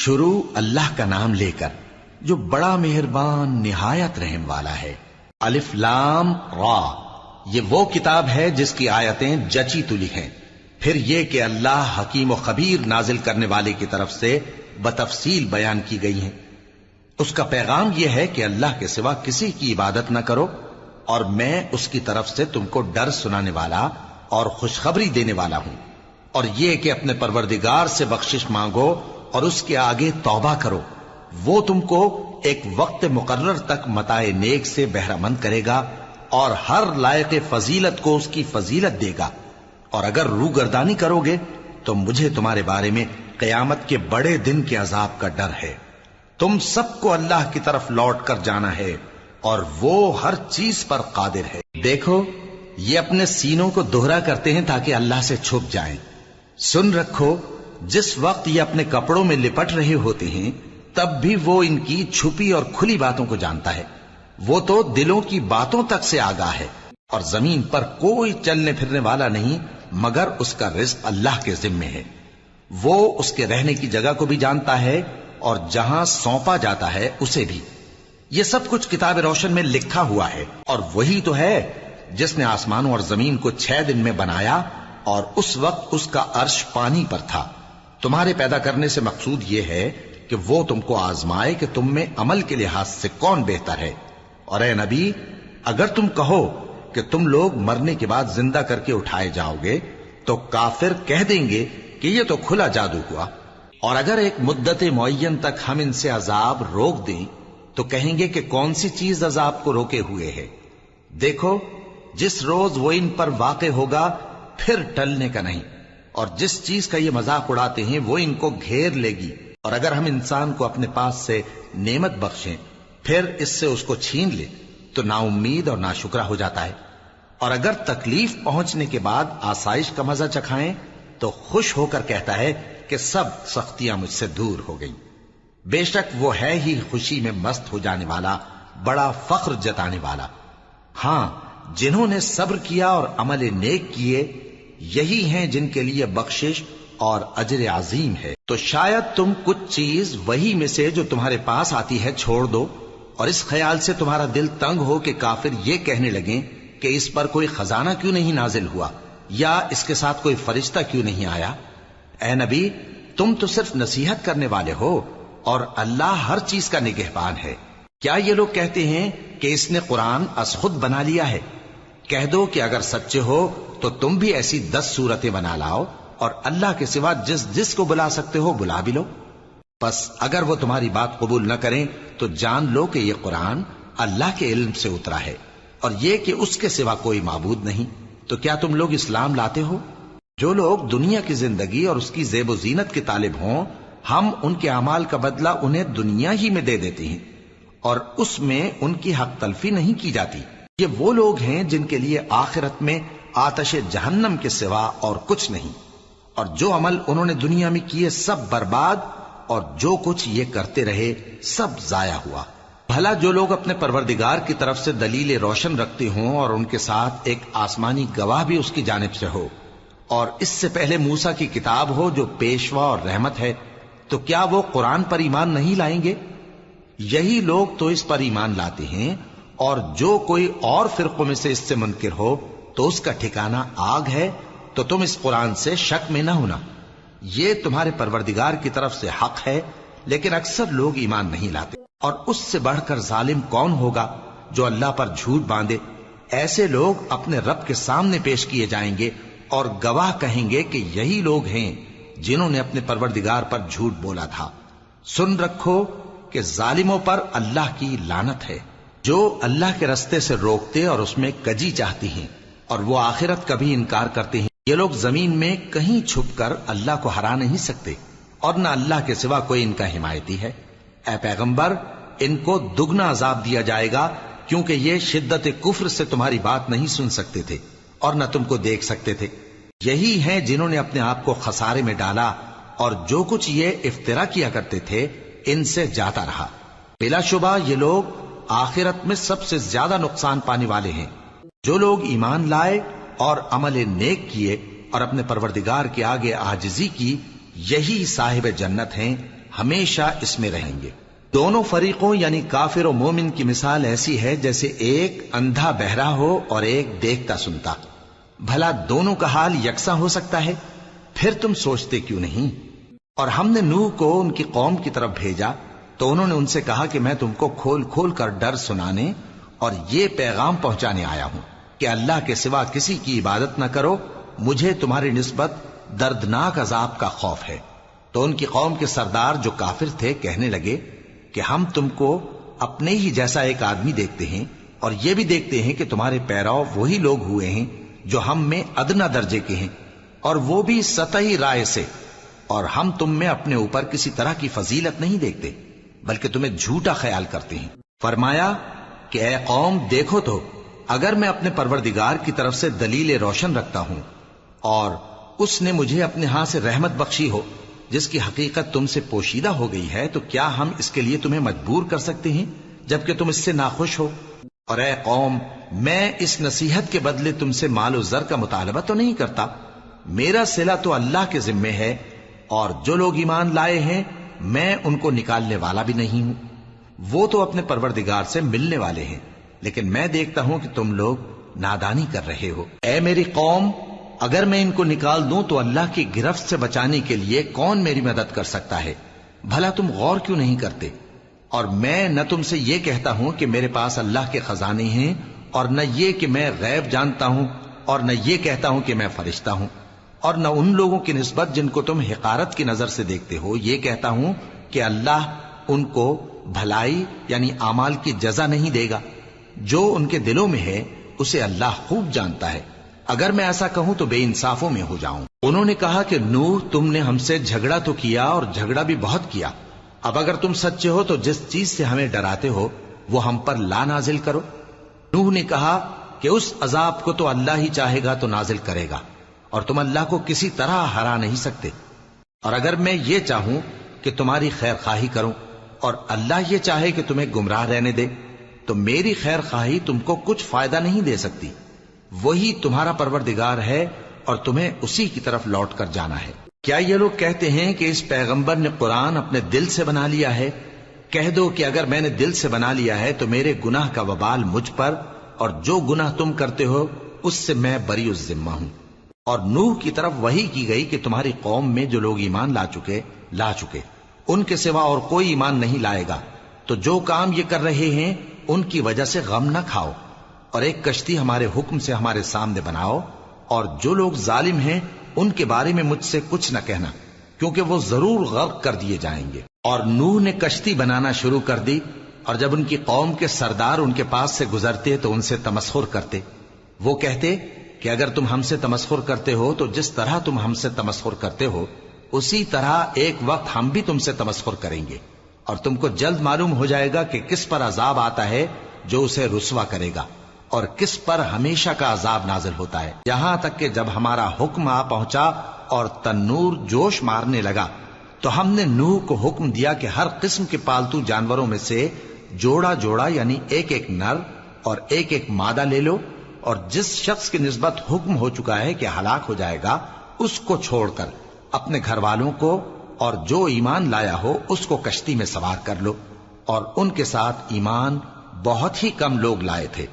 شروع اللہ کا نام لے کر جو بڑا مہربان نہایت رحم والا ہے۔ الف لام را، یہ وہ کتاب ہے جس کی آیتیں جچی تلی ہیں۔ پھر یہ کہ اللہ حکیم و خبیر نازل کرنے والے کی طرف سے بتفصیل بیان کی گئی ہیں۔ اس کا پیغام یہ ہے کہ اللہ کے سوا کسی کی عبادت نہ کرو، اور میں اس کی طرف سے تم کو ڈر سنانے والا اور خوشخبری دینے والا ہوں۔ اور یہ کہ اپنے پروردگار سے بخشش مانگو اور اس کے آگے توبہ کرو، وہ تم کو ایک وقت مقرر تک متاع نیک سے بہرہ مند کرے گا اور ہر لائق فضیلت کو اس کی فضیلت دے گا۔ اور اگر روگردانی کرو گے تو مجھے تمہارے بارے میں قیامت کے بڑے دن کے عذاب کا ڈر ہے۔ تم سب کو اللہ کی طرف لوٹ کر جانا ہے اور وہ ہر چیز پر قادر ہے۔ دیکھو، یہ اپنے سینوں کو دوہرا کرتے ہیں تاکہ اللہ سے چھپ جائیں۔ سن رکھو، جس وقت یہ اپنے کپڑوں میں لپٹ رہے ہوتے ہیں تب بھی وہ ان کی چھپی اور کھلی باتوں کو جانتا ہے۔ وہ تو دلوں کی باتوں تک سے آگاہ ہے، اور زمین پر کوئی چلنے پھرنے والا نہیں مگر اس کا رزق اللہ کے ذمے ہے۔ وہ اس کے رہنے کی جگہ کو بھی جانتا ہے اور جہاں سونپا جاتا ہے اسے بھی۔ یہ سب کچھ کتاب روشن میں لکھا ہوا ہے، اور وہی تو ہے جس نے آسمانوں اور زمین کو 6 دن میں بنایا، اور اس وقت اس کا عرش پانی پر تھا۔ تمہارے پیدا کرنے سے مقصود یہ ہے کہ وہ تم کو آزمائے کہ تم میں عمل کے لحاظ سے کون بہتر ہے۔ اور اے نبی، اگر تم کہو کہ تم لوگ مرنے کے بعد زندہ کر کے اٹھائے جاؤ گے تو کافر کہہ دیں گے کہ یہ تو کھلا جادو ہوا۔ اور اگر ایک مدت معین تک ہم ان سے عذاب روک دیں تو کہیں گے کہ کون سی چیز عذاب کو روکے ہوئے ہے۔ دیکھو، جس روز وہ ان پر واقع ہوگا پھر ٹلنے کا نہیں، اور جس چیز کا یہ مذاق اڑاتے ہیں وہ ان کو گھیر لے گی۔ اور اگر ہم انسان کو اپنے پاس سے نعمت بخشیں پھر اس سے اس کو چھین لے تو نا امید اور ناشکرا ہو جاتا ہے۔ اور اگر تکلیف پہنچنے کے بعد آسائش کا مزہ چکھائیں تو خوش ہو کر کہتا ہے کہ سب سختیاں مجھ سے دور ہو گئیں۔ بے شک وہ ہے ہی خوشی میں مست ہو جانے والا، بڑا فخر جتانے والا۔ ہاں، جنہوں نے صبر کیا اور عمل نیک کیے، یہی ہیں جن کے لیے بخشش اور اجر عظیم ہے۔ تو شاید تم کچھ چیز وہی میں سے جو تمہارے پاس آتی ہے چھوڑ دو، اور اس خیال سے تمہارا دل تنگ ہو کہ کافر یہ کہنے لگیں کہ اس پر کوئی خزانہ کیوں نہیں نازل ہوا، یا اس کے ساتھ کوئی فرشتہ کیوں نہیں آیا۔ اے نبی، تم تو صرف نصیحت کرنے والے ہو، اور اللہ ہر چیز کا نگہبان ہے۔ کیا یہ لوگ کہتے ہیں کہ اس نے قرآن از خود بنا لیا ہے؟ کہہ دو کہ اگر سچے ہو تو تم بھی ایسی 10 صورتیں بنا لاؤ، اور اللہ کے سوا جس جس کو بلا سکتے ہو بلا بھی لو۔ پس اگر وہ تمہاری بات قبول نہ کریں تو جان لو کہ یہ قرآن اللہ کے علم سے اترا ہے، اور یہ کہ اس کے سوا کوئی معبود نہیں۔ تو کیا تم لوگ اسلام لاتے ہو؟ جو لوگ دنیا کی زندگی اور اس کی زیب و زینت کے طالب ہوں، ہم ان کے اعمال کا بدلہ انہیں دنیا ہی میں دے دیتے ہیں، اور اس میں ان کی حق تلفی نہیں کی جاتی۔ یہ وہ لوگ ہیں جن کے لیے آخرت میں آتش جہنم کے سوا اور کچھ نہیں، اور جو عمل انہوں نے دنیا میں کیے سب برباد، اور جو کچھ یہ کرتے رہے سب ضائع ہوا۔ بھلا جو لوگ اپنے پروردگار کی طرف سے دلیل روشن رکھتے ہوں اور ان کے ساتھ ایک آسمانی گواہ بھی اس کی جانب سے ہو، اور اس سے پہلے موسیٰ کی کتاب ہو جو پیشوا اور رحمت ہے، تو کیا وہ قرآن پر ایمان نہیں لائیں گے؟ یہی لوگ تو اس پر ایمان لاتے ہیں، اور جو کوئی اور فرقوں میں سے اس سے منکر ہو تو اس کا ٹھکانہ آگ ہے۔ تو تم اس قرآن سے شک میں نہ ہونا، یہ تمہارے پروردگار کی طرف سے حق ہے، لیکن اکثر لوگ ایمان نہیں لاتے۔ اور اس سے بڑھ کر ظالم کون ہوگا جو اللہ پر جھوٹ باندھے؟ ایسے لوگ اپنے رب کے سامنے پیش کیے جائیں گے اور گواہ کہیں گے کہ یہی لوگ ہیں جنہوں نے اپنے پروردگار پر جھوٹ بولا تھا۔ سن رکھو کہ ظالموں پر اللہ کی لعنت ہے، جو اللہ کے رستے سے روکتے اور اس میں کجی چاہتی ہیں، اور وہ آخرت کا بھی انکار کرتے ہیں۔ یہ لوگ زمین میں کہیں چھپ کر اللہ کو ہرا نہیں سکتے، اور نہ اللہ کے سوا کوئی ان کا حمایتی ہے۔ اے پیغمبر، ان کو دگنا عذاب دیا جائے گا، کیونکہ یہ شدت کفر سے تمہاری بات نہیں سن سکتے تھے اور نہ تم کو دیکھ سکتے تھے۔ یہی ہیں جنہوں نے اپنے آپ کو خسارے میں ڈالا، اور جو کچھ یہ افترا کیا کرتے تھے ان سے جاتا رہا۔ بلا شبہ یہ لوگ آخرت میں سب سے زیادہ نقصان پانے والے ہیں۔ جو لوگ ایمان لائے اور عمل نیک کیے اور اپنے پروردگار کے آگے عاجزی کی، یہی صاحب جنت ہیں، ہمیشہ اس میں رہیں گے۔ دونوں فریقوں یعنی کافر و مومن کی مثال ایسی ہے جیسے ایک اندھا بہرا ہو اور ایک دیکھتا سنتا۔ بھلا دونوں کا حال یکساں ہو سکتا ہے؟ پھر تم سوچتے کیوں نہیں؟ اور ہم نے نوح کو ان کی قوم کی طرف بھیجا تو انہوں نے ان سے کہا کہ میں تم کو کھول کھول کر ڈر سنانے اور یہ پیغام پہنچانے آیا ہوں کہ اللہ کے سوا کسی کی عبادت نہ کرو، مجھے تمہاری نسبت دردناک عذاب کا خوف ہے۔ تو ان کی قوم کے سردار جو کافر تھے کہنے لگے کہ ہم تم کو اپنے ہی جیسا ایک آدمی دیکھتے ہیں اور یہ بھی دیکھتے ہیں کہ تمہارے پیرو وہی لوگ ہوئے ہیں جو ہم میں ادنا درجے کے ہیں، اور وہ بھی سطحی رائے سے، اور ہم تم میں اپنے اوپر کسی طرح کی فضیلت نہیں دیکھتے بلکہ تمہیں جھوٹا خیال کرتے ہیں۔ فرمایا کہ اے قوم دیکھو تو اگر میں اپنے پروردگار کی طرف سے دلیل روشن رکھتا ہوں اور اس نے مجھے اپنے ہاں سے رحمت بخشی ہو جس کی حقیقت تم سے پوشیدہ ہو گئی ہے، تو کیا ہم اس کے لیے تمہیں مجبور کر سکتے ہیں جبکہ تم اس سے ناخوش ہو؟ اور اے قوم میں اس نصیحت کے بدلے تم سے مال و زر کا مطالبہ تو نہیں کرتا، میرا صلہ تو اللہ کے ذمے ہے، اور جو لوگ ایمان لائے ہیں میں ان کو نکالنے والا بھی نہیں ہوں، وہ تو اپنے پروردگار سے ملنے والے ہیں، لیکن میں دیکھتا ہوں کہ تم لوگ نادانی کر رہے ہو۔ اے میری قوم اگر میں ان کو نکال دوں تو اللہ کی گرفت سے بچانے کے لیے کون میری مدد کر سکتا ہے؟ بھلا تم غور کیوں نہیں کرتے؟ اور میں نہ تم سے یہ کہتا ہوں کہ میرے پاس اللہ کے خزانے ہیں، اور نہ یہ کہ میں غیب جانتا ہوں، اور نہ یہ کہتا ہوں کہ میں فرشتہ ہوں، اور نہ ان لوگوں کی نسبت جن کو تم حقارت کی نظر سے دیکھتے ہو یہ کہتا ہوں کہ اللہ ان کو بھلائی یعنی اعمال کی جزا نہیں دے گا۔ جو ان کے دلوں میں ہے اسے اللہ خوب جانتا ہے، اگر میں ایسا کہوں تو بے انصافوں میں ہو جاؤں۔ انہوں نے کہا کہ نوح تم نے ہم سے جھگڑا تو کیا اور جھگڑا بھی بہت کیا، اب اگر تم سچے ہو تو جس چیز سے ہمیں ڈراتے ہو وہ ہم پر لا نازل کرو۔ نوح نے کہا کہ اس عذاب کو تو اللہ ہی چاہے گا تو نازل کرے گا، اور تم اللہ کو کسی طرح ہرا نہیں سکتے، اور اگر میں یہ چاہوں کہ تمہاری خیر خواہی کروں اور اللہ یہ چاہے کہ تمہیں گمراہ رہنے دے تو میری خیر خواہی تم کو کچھ فائدہ نہیں دے سکتی، وہی تمہارا پروردگار ہے اور تمہیں اسی کی طرف لوٹ کر جانا ہے۔ کیا یہ لوگ کہتے ہیں کہ اس پیغمبر نے قرآن اپنے دل سے بنا لیا ہے؟ کہہ دو کہ اگر میں نے دل سے بنا لیا ہے تو میرے گناہ کا وبال مجھ پر، اور جو گناہ تم کرتے ہو اس سے میں بری الذمہ ہوں۔ اور نوح کی طرف وحی کی گئی کہ تمہاری قوم میں جو لوگ ایمان لا چکے ان کے سوا اور کوئی ایمان نہیں لائے گا، تو جو کام یہ کر رہے ہیں ان کی وجہ سے غم نہ کھاؤ، اور ایک کشتی ہمارے حکم سے ہمارے سامنے بناؤ، اور جو لوگ ظالم ہیں ان کے بارے میں مجھ سے کچھ نہ کہنا، کیونکہ وہ ضرور غرق کر دیے جائیں گے۔ اور نوح نے کشتی بنانا شروع کر دی، اور جب ان کی قوم کے سردار ان کے پاس سے گزرتے تو ان سے تمسخر کرتے۔ وہ کہتے کہ اگر تم ہم سے تمسخر کرتے ہو تو جس طرح تم ہم سے تمسخر کرتے ہو اسی طرح ایک وقت ہم بھی تم سے تمسخر کریں گے، اور تم کو جلد معلوم ہو جائے گا کہ کس پر عذاب آتا ہے جو اسے رسوا کرے گا، اور کس پر ہمیشہ کا عذاب نازل ہوتا ہے، یہاں تک کہ جب ہمارا حکم آ پہنچا اور تنور جوش مارنے لگا تو ہم نے نوح کو حکم دیا کہ ہر قسم کے پالتو جانوروں میں سے جوڑا جوڑا یعنی ایک ایک نر اور ایک ایک مادہ لے لو، اور جس شخص کی نسبت حکم ہو چکا ہے کہ ہلاک ہو جائے گا اس کو چھوڑ کر اپنے گھر والوں کو اور جو ایمان لایا ہو اس کو کشتی میں سوار کر لو، اور ان کے ساتھ ایمان بہت ہی کم لوگ لائے تھے۔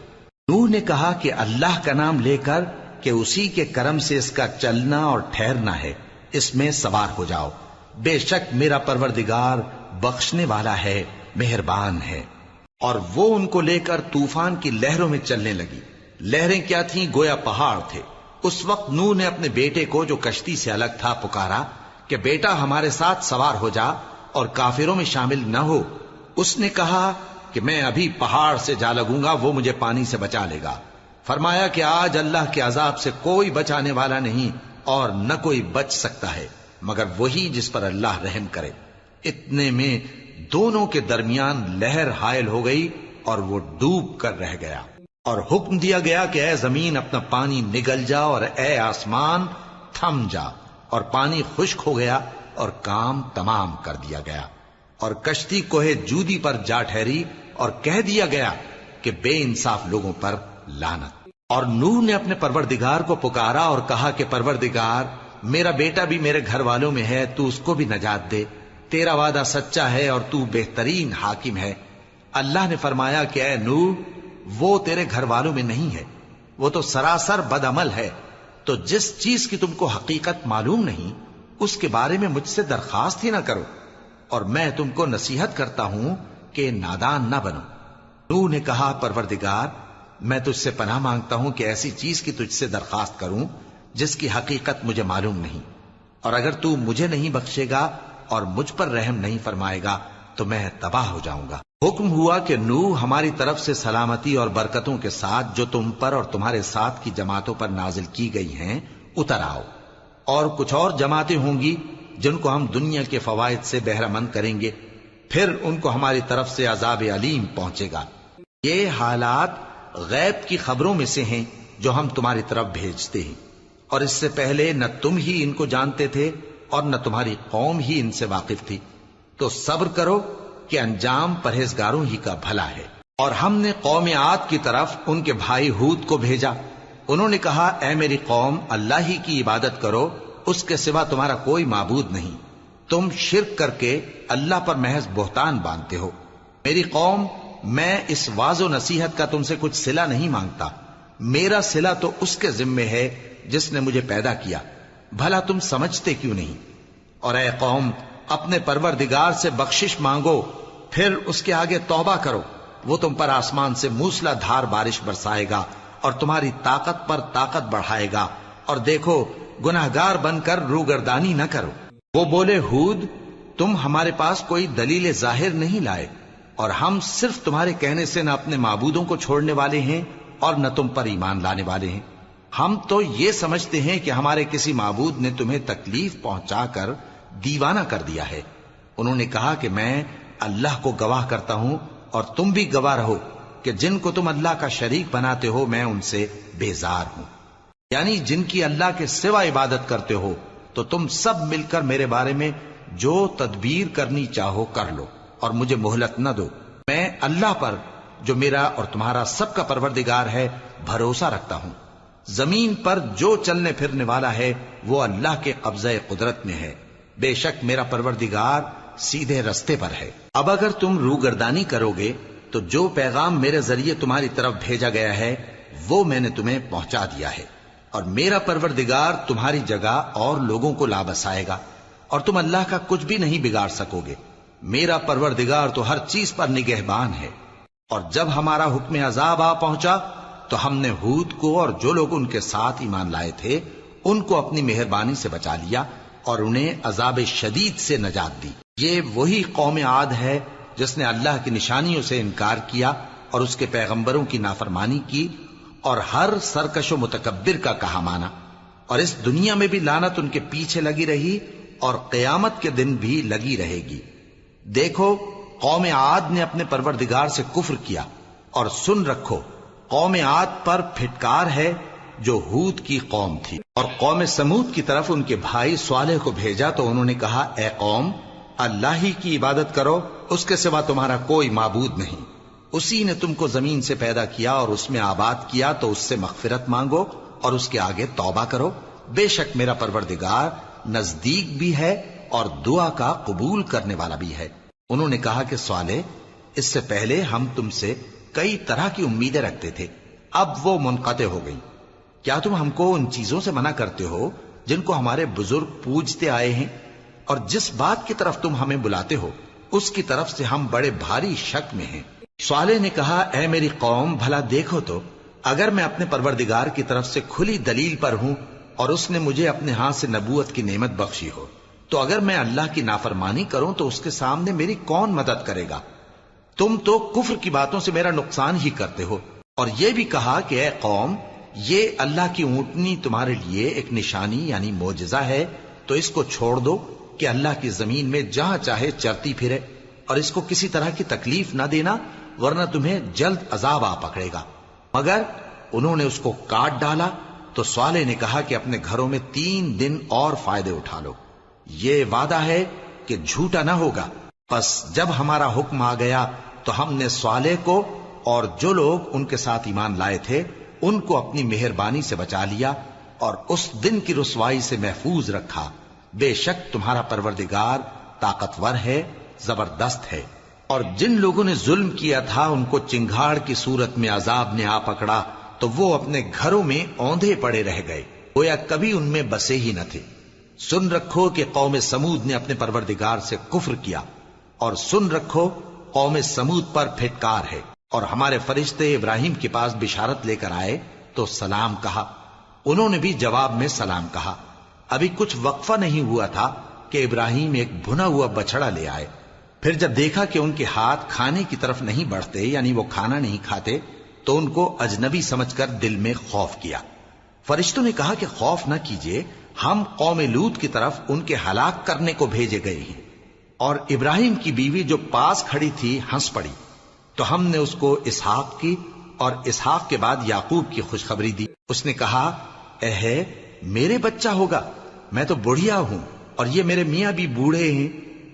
نوح نے کہا کہ اللہ کا نام لے کر کہ اسی کے کرم سے اس کا چلنا اور ٹھہرنا ہے، اس میں سوار ہو جاؤ، بے شک میرا پروردگار بخشنے والا ہے، مہربان ہے۔ اور وہ ان کو لے کر طوفان کی لہروں میں چلنے لگی۔ لہریں کیا تھیں؟ گویا پہاڑ تھے۔ اس وقت نوح نے اپنے بیٹے کو جو کشتی سے الگ تھا پکارا کہ بیٹا ہمارے ساتھ سوار ہو جا اور کافروں میں شامل نہ ہو۔ اس نے کہا کہ میں ابھی پہاڑ سے جا لگوں گا، وہ مجھے پانی سے بچا لے گا۔ فرمایا کہ آج اللہ کے عذاب سے کوئی بچانے والا نہیں اور نہ کوئی بچ سکتا ہے مگر وہی جس پر اللہ رحم کرے۔ اتنے میں دونوں کے درمیان لہر حائل ہو گئی اور وہ ڈوب کر رہ گیا، اور حکم دیا گیا کہ اے زمین اپنا پانی نگل جا اور اے آسمان تھم جا، اور پانی خشک ہو گیا اور کام تمام کر دیا گیا، اور کشتی کوہ جودی پر جا ٹھہری، اور کہہ دیا گیا کہ بے انصاف لوگوں پر لعنت۔ اور نوح نے اپنے پروردگار کو پکارا اور کہا کہ پروردگار میرا بیٹا بھی میرے گھر والوں میں ہے، تو اس کو بھی نجات دے، تیرا وعدہ سچا ہے اور تو بہترین حاکم ہے۔ اللہ نے فرمایا کہ اے نوح، وہ تیرے گھر والوں میں نہیں ہے، وہ تو سراسر بد عمل ہے، تو جس چیز کی تم کو حقیقت معلوم نہیں اس کے بارے میں مجھ سے درخواست ہی نہ کرو، اور میں تم کو نصیحت کرتا ہوں کہ نادان نہ بنو۔ نوح نے کہا پروردگار، میں تجھ سے پناہ مانگتا ہوں کہ ایسی چیز کی تجھ سے درخواست کروں جس کی حقیقت مجھے معلوم نہیں، اور اگر تو مجھے نہیں بخشے گا اور مجھ پر رحم نہیں فرمائے گا تو میں تباہ ہو جاؤں گا۔ حکم ہوا کہ نوح ہماری طرف سے سلامتی اور برکتوں کے ساتھ جو تم پر اور تمہارے ساتھ کی جماعتوں پر نازل کی گئی ہیں اتر آؤ، اور کچھ اور جماعتیں ہوں گی جن کو ہم دنیا کے فوائد سے بہرہ مند کریں گے، پھر ان کو ہماری طرف سے عذاب علیم پہنچے گا۔ یہ حالات غیب کی خبروں میں سے ہیں جو ہم تمہاری طرف بھیجتے ہیں، اور اس سے پہلے نہ تم ہی ان کو جانتے تھے اور نہ تمہاری قوم ہی ان سے واقف تھی، تو صبر کرو کہ انجام پرہیزگاروں ہی کا بھلا ہے۔ اور ہم نے قوم عاد کی طرف ان کے بھائی ہود کو بھیجا، انہوں نے کہا اے میری قوم، اللہ ہی کی عبادت کرو، اس کے سوا تمہارا کوئی معبود نہیں، تم شرک کر کے اللہ پر محض بہتان باندھتے ہو۔ میری قوم، میں اس واض و نصیحت کا تم سے کچھ صلہ نہیں مانگتا، میرا صلہ تو اس کے ذمے ہے جس نے مجھے پیدا کیا، بھلا تم سمجھتے کیوں نہیں؟ اور اے قوم، اپنے پروردگار سے بخشش مانگو، پھر اس کے آگے توبہ کرو، وہ تم پر آسمان سے موسلا دھار بارش برسائے گا اور تمہاری طاقت پر طاقت بڑھائے گا، اور دیکھو گناہگار بن کر روگردانی نہ کرو۔ وہ بولے ہود، تم ہمارے پاس کوئی دلیل ظاہر نہیں لائے، اور ہم صرف تمہارے کہنے سے نہ اپنے معبودوں کو چھوڑنے والے ہیں اور نہ تم پر ایمان لانے والے ہیں۔ ہم تو یہ سمجھتے ہیں کہ ہمارے کسی معبود نے تمہیں تکلیف پہنچا کر دیوانہ کر دیا ہے۔ انہوں نے کہا کہ میں اللہ کو گواہ کرتا ہوں اور تم بھی گواہ رہو کہ جن کو تم اللہ کا شریک بناتے ہو میں ان سے بیزار ہوں، یعنی جن کی اللہ کے سوا عبادت کرتے ہو، تو تم سب مل کر میرے بارے میں جو تدبیر کرنی چاہو کر لو اور مجھے مہلت نہ دو۔ میں اللہ پر جو میرا اور تمہارا سب کا پروردگار ہے بھروسہ رکھتا ہوں۔ زمین پر جو چلنے پھرنے والا ہے وہ اللہ کے قبضہ قدرت میں ہے، بے شک میرا پروردگار سیدھے رستے پر ہے۔ اب اگر تم روگردانی کرو گے تو جو پیغام میرے ذریعے تمہاری طرف بھیجا گیا ہے وہ میں نے تمہیں پہنچا دیا ہے، اور میرا پروردگار تمہاری جگہ اور لوگوں کو لا بسائے گا، اور تم اللہ کا کچھ بھی نہیں بگاڑ سکو گے۔ میرا پروردگار تو ہر چیز پر نگہبان ہے۔ اور جب ہمارا حکم عذاب آ پہنچا تو ہم نے ہود کو اور جو لوگ ان کے ساتھ ایمان لائے تھے ان کو اپنی مہربانی سے بچا لیا اور انہیں عذاب شدید سے نجات دی۔ یہ وہی قوم عاد ہے جس نے اللہ کی نشانیوں سے انکار کیا اور اس کے پیغمبروں کی نافرمانی کی اور ہر سرکش و متکبر کا کہا مانا، اور اس دنیا میں بھی لعنت ان کے پیچھے لگی رہی اور قیامت کے دن بھی لگی رہے گی۔ دیکھو قوم عاد نے اپنے پروردگار سے کفر کیا، اور سن رکھو قوم عاد پر پھٹکار ہے جو ہود کی قوم تھی۔ اور قوم سمود کی طرف ان کے بھائی صالح کو بھیجا تو انہوں نے کہا اے قوم، اللہ ہی کی عبادت کرو، اس کے سوا تمہارا کوئی معبود نہیں، اسی نے تم کو زمین سے پیدا کیا اور اس میں آباد کیا، تو اس سے مغفرت مانگو اور اس کے آگے توبہ کرو، بے شک میرا پروردگار نزدیک بھی ہے اور دعا کا قبول کرنے والا بھی ہے۔ انہوں نے کہا کہ صالح، اس سے پہلے ہم تم سے کئی طرح کی امیدیں رکھتے تھے، اب وہ منقطع ہو گئی، کیا تم ہم کو ان چیزوں سے منع کرتے ہو جن کو ہمارے بزرگ پوجتے آئے ہیں؟ اور جس بات کی طرف تم ہمیں بلاتے ہو اس کی طرف سے ہم بڑے بھاری شک میں ہیں۔ صالح نے کہا اے میری قوم، بھلا دیکھو تو اگر میں اپنے پروردگار کی طرف سے کھلی دلیل پر ہوں اور اس نے مجھے اپنے ہاتھ سے نبوت کی نعمت بخشی ہو، تو اگر میں اللہ کی نافرمانی کروں تو اس کے سامنے میری کون مدد کرے گا؟ تم تو کفر کی باتوں سے میرا نقصان ہی کرتے ہو۔ اور یہ بھی کہا کہ اے قوم، یہ اللہ کی اونٹنی تمہارے لیے ایک نشانی یعنی معجزہ ہے، تو اس کو چھوڑ دو کہ اللہ کی زمین میں جہاں چاہے چرتی پھرے، اور اس کو کسی طرح کی تکلیف نہ دینا ورنہ تمہیں جلد عذاب آ پکڑے گا۔ مگر انہوں نے اس کو کاٹ ڈالا تو صالح نے کہا کہ اپنے گھروں میں 3 دن اور فائدے اٹھا لو، یہ وعدہ ہے کہ جھوٹا نہ ہوگا۔ پس جب ہمارا حکم آ گیا تو ہم نے صالح کو اور جو لوگ ان کے ساتھ ایمان لائے تھے ان کو اپنی مہربانی سے بچا لیا اور اس دن کی رسوائی سے محفوظ رکھا، بے شک تمہارا پروردگار طاقتور ہے، زبردست ہے۔ اور جن لوگوں نے ظلم کیا تھا ان کو چنگھاڑ کی صورت میں عذاب نے آ پکڑا تو وہ اپنے گھروں میں اوندھے پڑے رہ گئے، گویا کبھی ان میں بسے ہی نہ تھے۔ سن رکھو کہ قوم سمود نے اپنے پروردگار سے کفر کیا، اور سن رکھو قوم سمود پر پھٹکار ہے۔ اور ہمارے فرشتے ابراہیم کے پاس بشارت لے کر آئے تو سلام کہا، انہوں نے بھی جواب میں سلام کہا۔ ابھی کچھ وقفہ نہیں ہوا تھا کہ ابراہیم ایک بھنا ہوا بچڑا لے آئے۔ پھر جب دیکھا کہ ان کے ہاتھ کھانے کی طرف نہیں بڑھتے، یعنی وہ کھانا نہیں کھاتے، تو ان کو اجنبی سمجھ کر دل میں خوف کیا۔ فرشتوں نے کہا کہ خوف نہ کیجیے، ہم قوم لوط کی طرف ان کے ہلاک کرنے کو بھیجے گئے ہیں۔ اور ابراہیم کی بیوی جو پاس کھڑی تھی ہنس پڑی، تو ہم نے اس کو اسحاق کی اور اسحاق کے بعد یعقوب کی خوشخبری دی۔ اس نے کہا، اے میرے بچہ ہوگا، میں تو بڑھیا ہوں اور یہ میرے میاں بھی بوڑھے ہیں،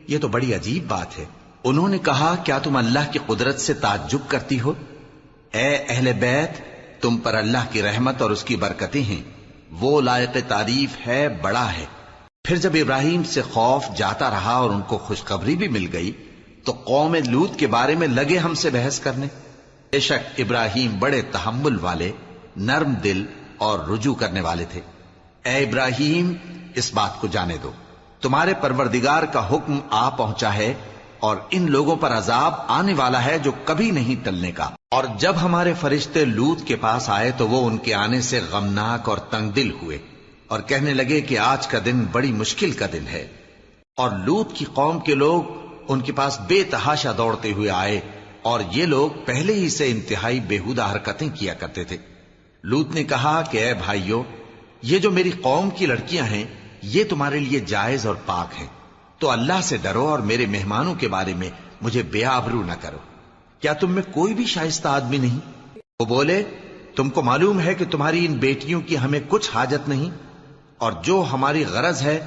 یہ تو بڑی عجیب بات ہے۔ انہوں نے کہا، کیا تم اللہ کی قدرت سے تعجب کرتی ہو؟ اے اہل بیت، تم پر اللہ کی رحمت اور اس کی برکتیں ہیں، وہ لائق تعریف ہے، بڑا ہے۔ پھر جب ابراہیم سے خوف جاتا رہا اور ان کو خوشخبری بھی مل گئی تو قوم لوط کے بارے میں لگے ہم سے بحث کرنے۔ بے شک ابراہیم بڑے تحمل والے، نرم دل اور رجوع کرنے والے تھے۔ اے ابراہیم، اس بات کو جانے دو، تمہارے پروردگار کا حکم آ پہنچا ہے اور ان لوگوں پر عذاب آنے والا ہے جو کبھی نہیں ٹلنے کا۔ اور جب ہمارے فرشتے لوط کے پاس آئے تو وہ ان کے آنے سے غمناک اور تنگ دل ہوئے اور کہنے لگے کہ آج کا دن بڑی مشکل کا دن ہے۔ اور لوط کی قوم کے لوگ ان کے پاس بے تحاشا دوڑتے ہوئے آئے، اور یہ لوگ پہلے ہی سے انتہائی بےہودہ حرکتیں کیا کرتے تھے۔ لوط نے کہا کہ اے بھائیو، یہ جو میری قوم کی لڑکیاں ہیں یہ تمہارے لیے جائز اور پاک ہیں، تو اللہ سے ڈرو اور میرے مہمانوں کے بارے میں مجھے بے آبرو نہ کرو۔ کیا تم میں کوئی بھی شائستہ آدمی نہیں؟ وہ بولے، تم کو معلوم ہے کہ تمہاری ان بیٹیوں کی ہمیں کچھ حاجت نہیں، اور جو ہماری غرض ہے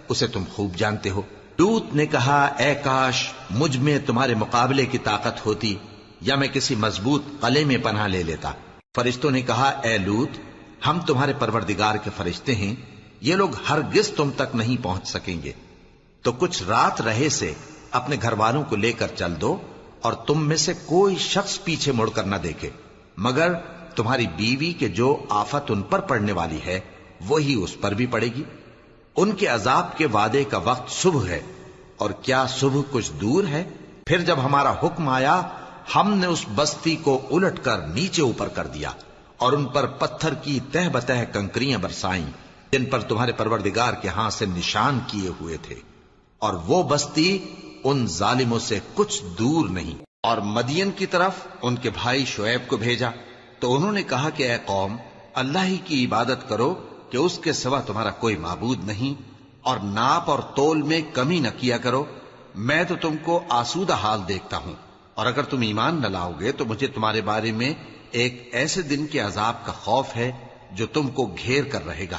اسے تم خوب جانتے ہو۔ لوط نے کہا، اے کاش مجھ میں تمہارے مقابلے کی طاقت ہوتی، یا میں کسی مضبوط قلعے میں پناہ لے لیتا۔ فرشتوں نے کہا، اے لوط، ہم تمہارے پروردگار کے فرشتے ہیں، یہ لوگ ہرگز تم تک نہیں پہنچ سکیں گے، تو کچھ رات رہے سے اپنے گھر والوں کو لے کر چل دو، اور تم میں سے کوئی شخص پیچھے مڑ کر نہ دیکھے، مگر تمہاری بیوی کے جو آفت ان پر پڑنے والی ہے وہی اس پر بھی پڑے گی۔ ان کے عذاب کے وعدے کا وقت صبح ہے، اور کیا صبح کچھ دور ہے؟ پھر جب ہمارا حکم آیا ہم نے اس بستی کو الٹ کر نیچے اوپر کر دیا اور ان پر پتھر کی تہ بتہ کنکریاں برسائیں جن پر تمہارے پروردگار کے ہاں سے نشان کیے ہوئے تھے، اور وہ بستی ان ظالموں سے کچھ دور نہیں۔ اور مدین کی طرف ان کے بھائی شعیب کو بھیجا تو انہوں نے کہا کہ اے قوم، اللہ ہی کی عبادت کرو کہ اس کے سوا تمہارا کوئی معبود نہیں، اور ناپ اور تول میں کمی نہ کیا کرو، میں تو تم کو آسودہ حال دیکھتا ہوں، اور اگر تم ایمان نہ لاؤ گے تو مجھے تمہارے بارے میں ایک ایسے دن کے عذاب کا خوف ہے جو تم کو گھیر کر رہے گا۔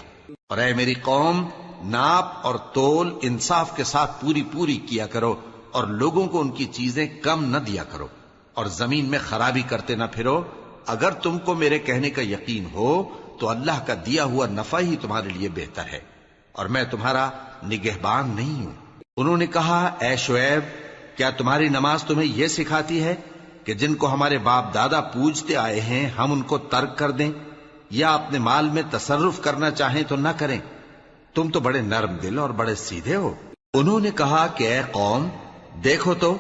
اور اے میری قوم، ناپ اور تول انصاف کے ساتھ پوری پوری کیا کرو، اور لوگوں کو ان کی چیزیں کم نہ دیا کرو، اور زمین میں خرابی کرتے نہ پھرو۔ اگر تم کو میرے کہنے کا یقین ہو تو اللہ کا دیا ہوا نفع ہی تمہارے لیے بہتر ہے، اور میں تمہارا نگہبان نہیں ہوں۔ انہوں نے کہا، اے شعیب، کیا تمہاری نماز تمہیں یہ سکھاتی ہے کہ جن کو ہمارے باپ دادا پوجتے آئے ہیں ہم ان کو ترک کر دیں، یا اپنے مال میں تصرف کرنا چاہیں تو نہ کریں؟ تم تو بڑے نرم دل اور بڑے سیدھے ہو۔ انہوں نے کہا کہ اے قوم، دیکھو تو،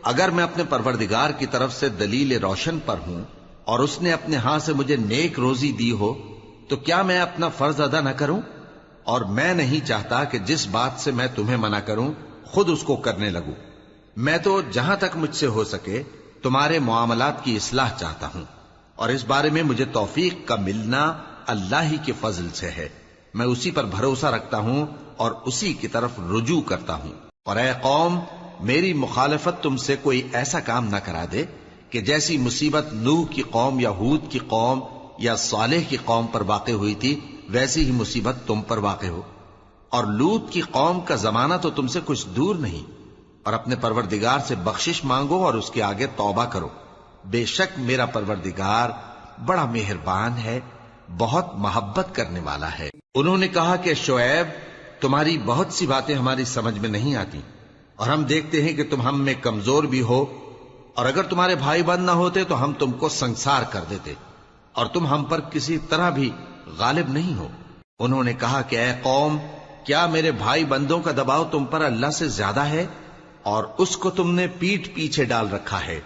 اگر میں اپنے پروردگار کی طرف سے دلیل روشن پر ہوں اور اس نے اپنے ہاں سے مجھے نیک روزی دی ہو تو کیا میں اپنا فرض ادا نہ کروں؟ اور میں نہیں چاہتا کہ جس بات سے میں تمہیں منع کروں خود اس کو کرنے لگوں۔ میں تو جہاں تک مجھ سے ہو سکے تمہارے معاملات کی اصلاح چاہتا ہوں، اور اس بارے میں مجھے توفیق کا ملنا اللہ ہی کے فضل سے ہے۔ میں اسی پر بھروسہ رکھتا ہوں اور اسی کی طرف رجوع کرتا ہوں۔ اور اے قوم، میری مخالفت تم سے کوئی ایسا کام نہ کرا دے کہ جیسی مصیبت نوح کی قوم یا ہود کی قوم یا صالح کی قوم پر واقع ہوئی تھی ویسی ہی مصیبت تم پر واقع ہو۔ اور لوط کی قوم کا زمانہ تو تم سے کچھ دور نہیں، اور اپنے پروردگار سے بخشش مانگو اور اس کے آگے توبہ کرو، بے شک میرا پروردگار بڑا مہربان ہے، بہت محبت کرنے والا ہے۔ انہوں نے کہا کہ شعیب، تمہاری بہت سی باتیں ہماری سمجھ میں نہیں آتی، اور ہم دیکھتے ہیں کہ تم ہم میں کمزور بھی ہو، اور اگر تمہارے بھائی بند نہ ہوتے تو ہم تم کو سنسار کر دیتے، اور تم ہم پر کسی طرح بھی غالب نہیں ہو۔ انہوں نے کہا کہ اے قوم، کیا میرے بھائی بندوں کا دباؤ تم پر اللہ سے زیادہ ہے، اور اس کو تم نے پیٹھ پیچھے ڈال رکھا ہے؟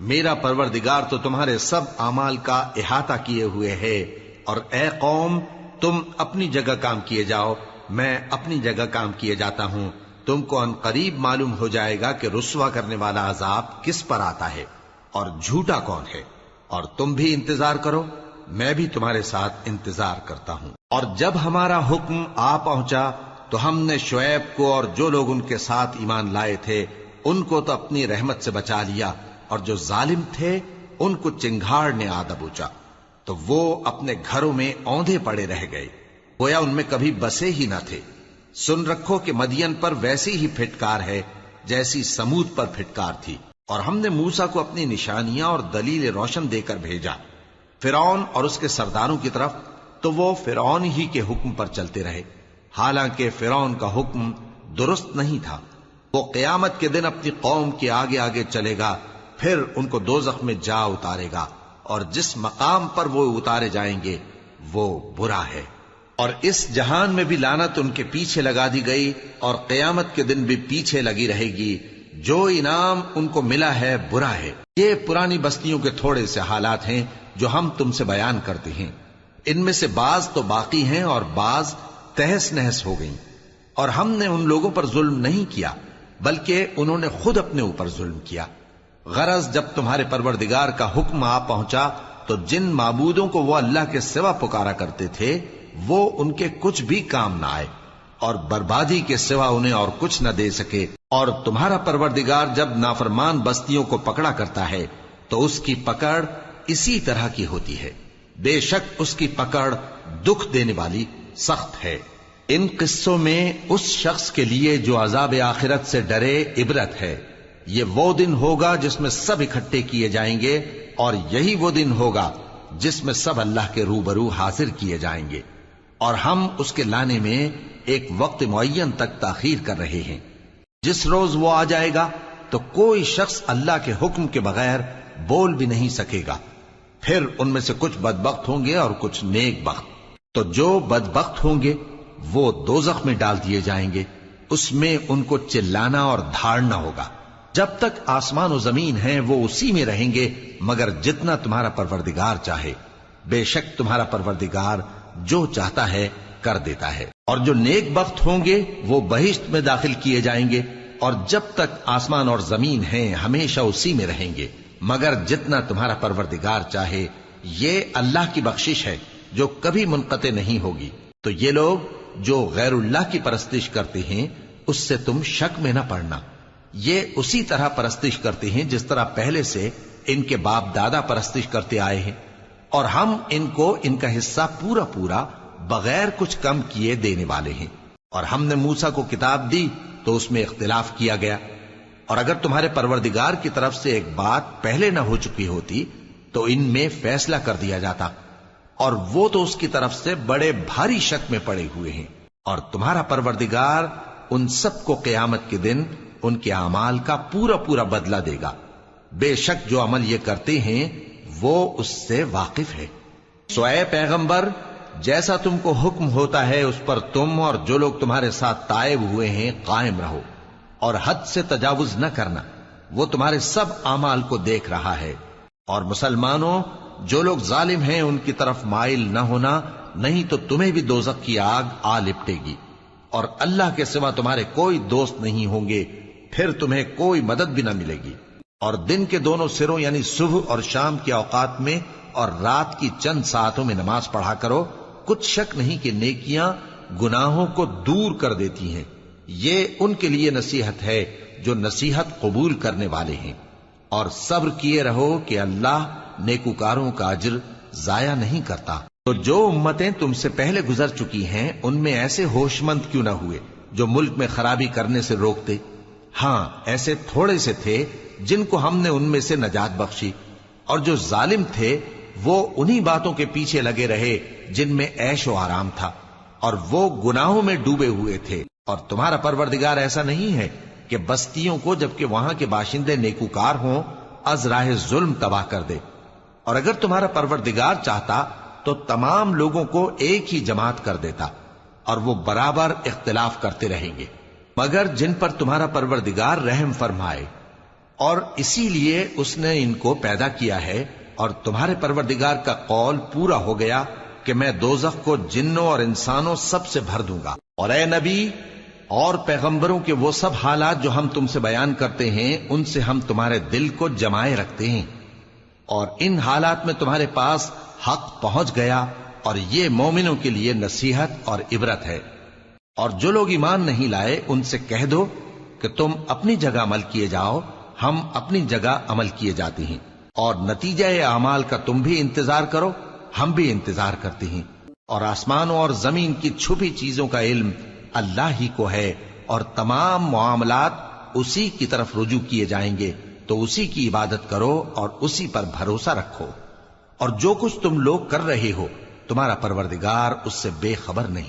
میرا پروردگار تو تمہارے سب اعمال کا احاطہ کیے ہوئے ہے، اور اے قوم، تم اپنی جگہ کام کیے جاؤ، میں اپنی جگہ کام کیے جاتا ہوں۔ تم کو ان قریب معلوم ہو جائے گا کہ رسوا کرنے والا عذاب کس پر آتا ہے اور جھوٹا کون ہے، اور تم بھی انتظار کرو، میں بھی تمہارے ساتھ انتظار کرتا ہوں۔ اور جب ہمارا حکم آ پہنچا تو ہم نے شعیب کو اور جو لوگ ان کے ساتھ ایمان لائے تھے ان کو تو اپنی رحمت سے بچا لیا، اور جو ظالم تھے ان کو چنگھاڑ نے آ دبوچا، تو وہ اپنے گھروں میں اوندھے پڑے رہ گئے، گویا ان میں کبھی بسے ہی نہ تھے۔ سن رکھو کہ مدین پر ویسی ہی پھٹکار ہے جیسی سمود پر پھٹکار تھی، اور ہم نے موسیٰ کو اپنی نشانیاں اور دلیل روشن دے کر بھیجا فرعون اور اس کے سرداروں کی طرف، تو وہ فرعون ہی کے حکم پر چلتے رہے، حالانکہ فرعون کا حکم درست نہیں تھا۔ وہ قیامت کے دن اپنی قوم کے آگے آگے چلے گا، پھر ان کو دوزخ میں جا اتارے گا، اور جس مقام پر وہ اتارے جائیں گے وہ برا ہے۔ اور اس جہان میں بھی لعنت ان کے پیچھے لگا دی گئی، اور قیامت کے دن بھی پیچھے لگی رہے گی۔ جو انعام ان کو ملا ہے برا ہے۔ یہ پرانی بستیوں کے تھوڑے سے حالات ہیں جو ہم تم سے بیان کرتے ہیں، ان میں سے بعض تو باقی ہیں اور بعض تہس نہس ہو گئیں۔ اور ہم نے ان لوگوں پر ظلم نہیں کیا بلکہ انہوں نے خود اپنے اوپر ظلم کیا۔ غرض جب تمہارے پروردگار کا حکم آ پہنچا تو جن معبودوں کو وہ اللہ کے سوا پکارا کرتے تھے وہ ان کے کچھ بھی کام نہ آئے، اور بربادی کے سوا انہیں اور کچھ نہ دے سکے۔ اور تمہارا پروردگار جب نافرمان بستیوں کو پکڑا کرتا ہے تو اس کی پکڑ اسی طرح کی ہوتی ہے، بے شک اس کی پکڑ دکھ دینے والی سخت ہے۔ ان قصوں میں اس شخص کے لیے جو عذاب آخرت سے ڈرے عبرت ہے۔ یہ وہ دن ہوگا جس میں سب اکٹھے کیے جائیں گے، اور یہی وہ دن ہوگا جس میں سب اللہ کے روبرو حاضر کیے جائیں گے، اور ہم اس کے لانے میں ایک وقت معین تک تاخیر کر رہے ہیں۔ جس روز وہ آ جائے گا تو کوئی شخص اللہ کے حکم کے بغیر بول بھی نہیں سکے گا۔ پھر ان میں سے کچھ بدبخت ہوں گے اور کچھ نیک بخت۔ تو جو بدبخت ہوں گے وہ دوزخ میں ڈال دیے جائیں گے، اس میں ان کو چلانا اور دھاڑنا ہوگا۔ جب تک آسمان و زمین ہیں وہ اسی میں رہیں گے مگر جتنا تمہارا پروردگار چاہے، بے شک تمہارا پروردگار جو چاہتا ہے کر دیتا ہے۔ اور جو نیک بخت ہوں گے وہ بہشت میں داخل کیے جائیں گے، اور جب تک آسمان اور زمین ہیں ہمیشہ اسی میں رہیں گے مگر جتنا تمہارا پروردگار چاہے۔ یہ اللہ کی بخشش ہے جو کبھی منقطع نہیں ہوگی۔ تو یہ لوگ جو غیر اللہ کی پرستش کرتے ہیں اس سے تم شک میں نہ پڑنا، یہ اسی طرح پرستش کرتے ہیں جس طرح پہلے سے ان کے باپ دادا پرستش کرتے آئے ہیں، اور ہم ان کو ان کا حصہ پورا پورا بغیر کچھ کم کیے دینے والے ہیں۔ اور ہم نے موسیٰ کو کتاب دی تو اس میں اختلاف کیا گیا، اور اگر تمہارے پروردگار کی طرف سے ایک بات پہلے نہ ہو چکی ہوتی تو ان میں فیصلہ کر دیا جاتا، اور وہ تو اس کی طرف سے بڑے بھاری شک میں پڑے ہوئے ہیں۔ اور تمہارا پروردگار ان سب کو قیامت کے دن ان کے اعمال کا پورا پورا بدلہ دے گا، بے شک جو عمل یہ کرتے ہیں وہ اس سے واقف ہے۔ سو اے پیغمبر، جیسا تم کو حکم ہوتا ہے اس پر تم اور جو لوگ تمہارے ساتھ تائب ہوئے ہیں قائم رہو، اور حد سے تجاوز نہ کرنا، وہ تمہارے سب اعمال کو دیکھ رہا ہے۔ اور مسلمانوں، جو لوگ ظالم ہیں ان کی طرف مائل نہ ہونا، نہیں تو تمہیں بھی دوزخ کی آگ آ لپٹے گی، اور اللہ کے سوا تمہارے کوئی دوست نہیں ہوں گے، پھر تمہیں کوئی مدد بھی نہ ملے گی۔ اور دن کے دونوں سروں یعنی صبح اور شام کے اوقات میں اور رات کی چند ساعتوں میں نماز پڑھا کرو، کچھ شک نہیں کہ نیکیاں گناہوں کو دور کر دیتی ہیں۔ یہ ان کے لیے نصیحت ہے جو نصیحت قبول کرنے والے ہیں۔ اور صبر کیے رہو کہ اللہ نیکوکاروں کا اجر ضائع نہیں کرتا۔ تو جو امتیں تم سے پہلے گزر چکی ہیں ان میں ایسے ہوش مند کیوں نہ ہوئے جو ملک میں خرابی کرنے سے روکتے؟ ہاں، ایسے تھوڑے سے تھے جن کو ہم نے ان میں سے نجات بخشی، اور جو ظالم تھے وہ انہی باتوں کے پیچھے لگے رہے جن میں عیش و آرام تھا، اور وہ گناہوں میں ڈوبے ہوئے تھے۔ اور تمہارا پروردگار ایسا نہیں ہے کہ بستیوں کو جبکہ وہاں کے باشندے نیکوکار ہوں از راہ ظلم تباہ کر دے. اور اگر تمہارا پروردگار چاہتا تو تمام لوگوں کو ایک ہی جماعت کر دیتا اور وہ برابر اختلاف کرتے رہیں گے، مگر جن پر تمہارا پروردگار رحم فرمائے. اور اسی لیے اس نے ان کو پیدا کیا ہے، اور تمہارے پروردگار کا قول پورا ہو گیا کہ میں دوزخ کو جنوں اور انسانوں سب سے بھر دوں گا. اور اے نبی اور پیغمبروں کے وہ سب حالات جو ہم تم سے بیان کرتے ہیں ان سے ہم تمہارے دل کو جمائے رکھتے ہیں، اور ان حالات میں تمہارے پاس حق پہنچ گیا، اور یہ مومنوں کے لیے نصیحت اور عبرت ہے. اور جو لوگ ایمان نہیں لائے ان سے کہہ دو کہ تم اپنی جگہ عمل کیے جاؤ، ہم اپنی جگہ عمل کیے جاتے ہیں، اور نتیجہ اعمال کا تم بھی انتظار کرو، ہم بھی انتظار کرتے ہیں. اور آسمانوں اور زمین کی چھپی چیزوں کا علم اللہ ہی کو ہے، اور تمام معاملات اسی کی طرف رجوع کیے جائیں گے، تو اسی کی عبادت کرو اور اسی پر بھروسہ رکھو. اور جو کچھ تم لوگ کر رہے ہو تمہارا پروردگار اس سے بے خبر نہیں.